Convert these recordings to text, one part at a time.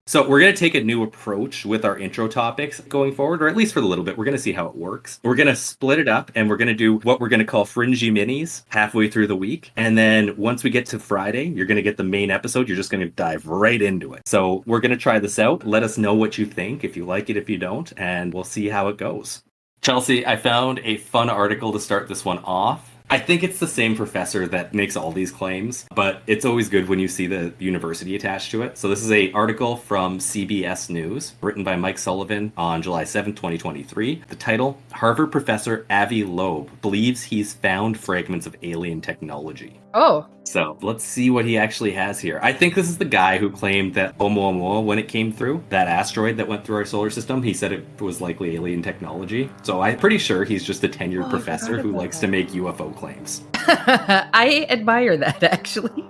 So we're going to take a new approach with our intro topics going forward, or at least for a little bit. We're going to see how it works. We're going to split it up, and we're going to do what we're going to call Fringey Minis halfway through the week. And then once we get to Friday, you're going to get the main episode. You're just going to dive right into it. So we're going to try this out. Let us know what you think, if you like it, if you don't, and we'll see how it goes. Chelsea, I found a fun article to start this one off. I think it's the same professor that makes all these claims, but it's always good when you see the university attached to it. So this is an article from CBS News, written by Mike Sullivan on July 7, 2023. The title, Harvard professor Avi Loeb believes he's found fragments of alien technology. Oh. So let's see what he actually has here. I think this is the guy who claimed that Oumuamua, when it came through, that asteroid that went through our solar system, he said it was likely alien technology. So I'm pretty sure he's just a tenured professor who likes to make UFO claims. I admire that, actually.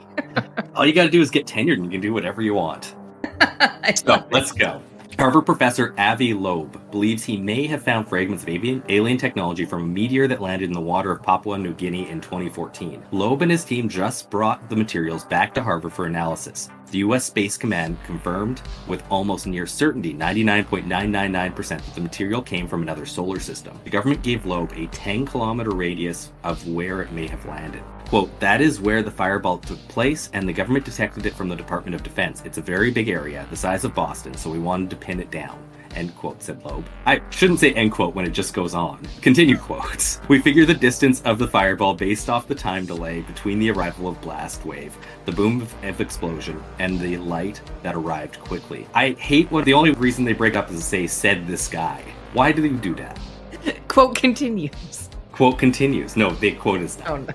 All you gotta do is get tenured and you can do whatever you want. So let's go. Harvard professor Avi Loeb believes he may have found fragments of alien technology from a meteor that landed in the water of Papua New Guinea in 2014. Loeb and his team just brought the materials back to Harvard for analysis. The U.S. Space Command confirmed with almost near certainty, 99.999%, that the material came from another solar system. The government gave Loeb a 10-kilometer radius of where it may have landed. Quote, that is where the fireball took place, and the government detected it from the Department of Defense. It's a very big area, the size of Boston, so we wanted to pin it down. End quote, said Loeb. I shouldn't say end quote when it just goes on. Continue quotes. We figure the distance of the fireball based off the time delay between the arrival of blast wave, the boom of explosion, and the light that arrived quickly. I hate what the only reason they break up is to say, said this guy. Why do they do that? Quote continues. Quote continues. No, the quote is not. Oh, no.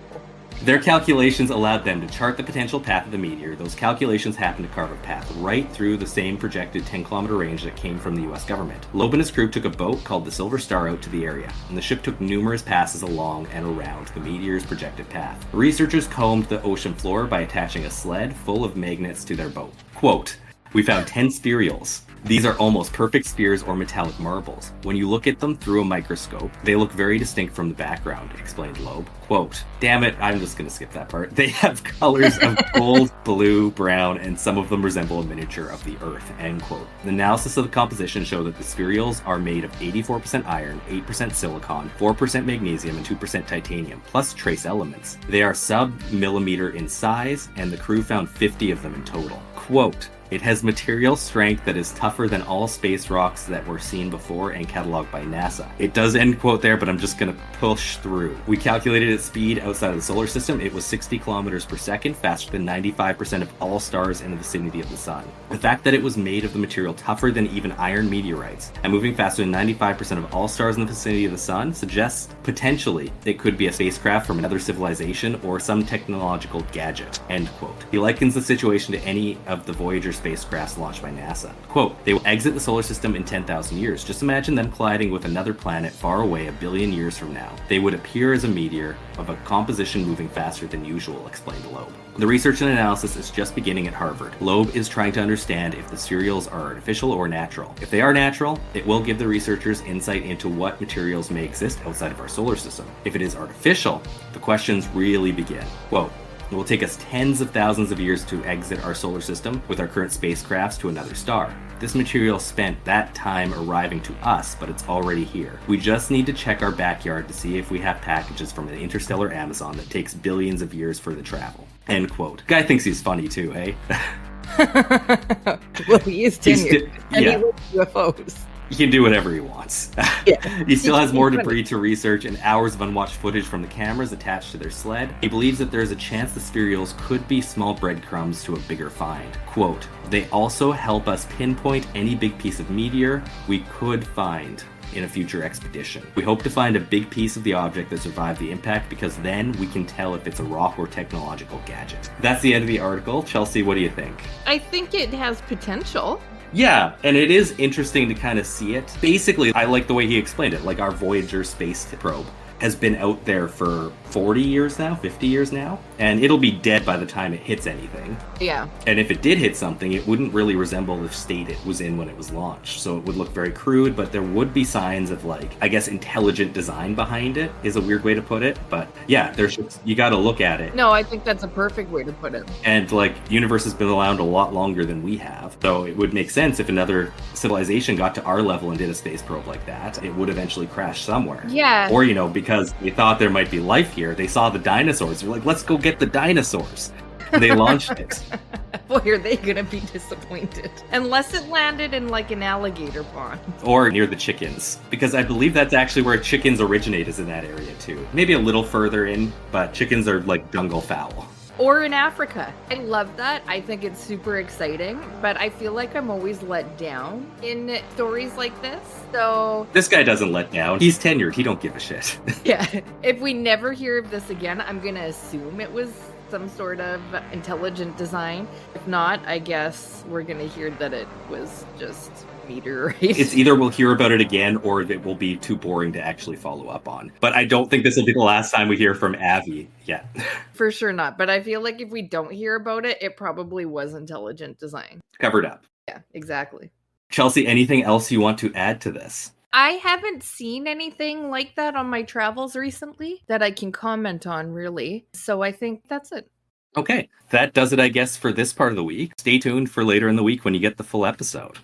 Their calculations allowed them to chart the potential path of the meteor. Those calculations happened to carve a path right through the same projected 10-kilometer range that came from the U.S. government. Loeb and his crew took a boat called the Silver Star out to the area, and the ship took numerous passes along and around the meteor's projected path. The researchers combed the ocean floor by attaching a sled full of magnets to their boat. Quote, we found 10 spherules. These are almost perfect spheres or metallic marbles. When you look at them through a microscope, they look very distinct from the background, explained Loeb. Quote, damn it, I'm just going to skip that part. They have colors of gold, blue, brown, and some of them resemble a miniature of the Earth, end quote. The analysis of the composition showed that the spherules are made of 84% iron, 8% silicon, 4% magnesium, and 2% titanium, plus trace elements. They are sub-millimeter in size, and the crew found 50 of them in total. Quote, it has material strength that is tougher than all space rocks that were seen before and cataloged by NASA. It does end quote there, but I'm just going to push through. We calculated its speed outside of the solar system. It was 60 kilometers per second, faster than 95% of all stars in the vicinity of the sun. The fact that it was made of the material tougher than even iron meteorites and moving faster than 95% of all stars in the vicinity of the sun suggests potentially it could be a spacecraft from another civilization or some technological gadget. End quote. He likens the situation to any of the Voyager spacecrafts launched by NASA. Quote, they will exit the solar system in 10,000 years. Just imagine them colliding with another planet far away 1 billion years from now. They would appear as a meteor of a composition moving faster than usual, explained Loeb. The research and analysis is just beginning at Harvard. Loeb is trying to understand if the spherules are artificial or natural. If they are natural, it will give the researchers insight into what materials may exist outside of our solar system. If it is artificial, the questions really begin. Quote, it will take us tens of thousands of years to exit our solar system with our current spacecrafts to another star. This material spent that time arriving to us, but it's already here. We just need to check our backyard to see if we have packages from the interstellar Amazon that takes billions of years for the travel. End quote. Guy thinks he's funny too, eh? Well, he is tenured, and he loves UFOs. He can do whatever he wants. Yeah. He still has more debris to research and hours of unwatched footage from the cameras attached to their sled. He believes that there is a chance the spherules could be small breadcrumbs to a bigger find. Quote, they also help us pinpoint any big piece of meteor we could find in a future expedition. We hope to find a big piece of the object that survived the impact because then we can tell if it's a rock or technological gadget. That's the end of the article. Chelsea, what do you think? I think it has potential. Yeah, and it is interesting to kind of see it. Basically, I like the way he explained it, like our Voyager space probe has been out there for 40 years now, 50 years now, and it'll be dead by the time it hits anything. Yeah. And if it did hit something, it wouldn't really resemble the state it was in when it was launched. So it would look very crude, but there would be signs of, like, I guess intelligent design behind it is a weird way to put it. But yeah, you got to look at it. No, I think that's a perfect way to put it. And like, universe has been around a lot longer than we have. So it would make sense if another civilization got to our level and did a space probe like that, it would eventually crash somewhere. Yeah. Or, because they thought there might be life here, they saw the dinosaurs. They're like, let's go get the dinosaurs. And they launched it. Boy, are they going to be disappointed. Unless it landed in like an alligator pond. Or near the chickens. Because I believe that's actually where chickens originate, is in that area too. Maybe a little further in, but chickens are like jungle fowl. Or in Africa. I love that. I think it's super exciting, but I feel like I'm always let down in stories like this. So this guy doesn't let down. He's tenured. He don't give a shit. Yeah. If we never hear of this again, I'm going to assume it was some sort of intelligent design. If not, I guess we're going to hear that it was just meteorite. It's either we'll hear about it again or it will be too boring to actually follow up on. But I don't think this will be the last time we hear from Avi yet. For sure not. But I feel like if we don't hear about it, it probably was intelligent design. Covered up. Yeah, exactly. Chelsea, anything else you want to add to this? I haven't seen anything like that on my travels recently that I can comment on, really. So I think that's it. Okay, that does it, I guess, for this part of the week. Stay tuned for later in the week when you get the full episode.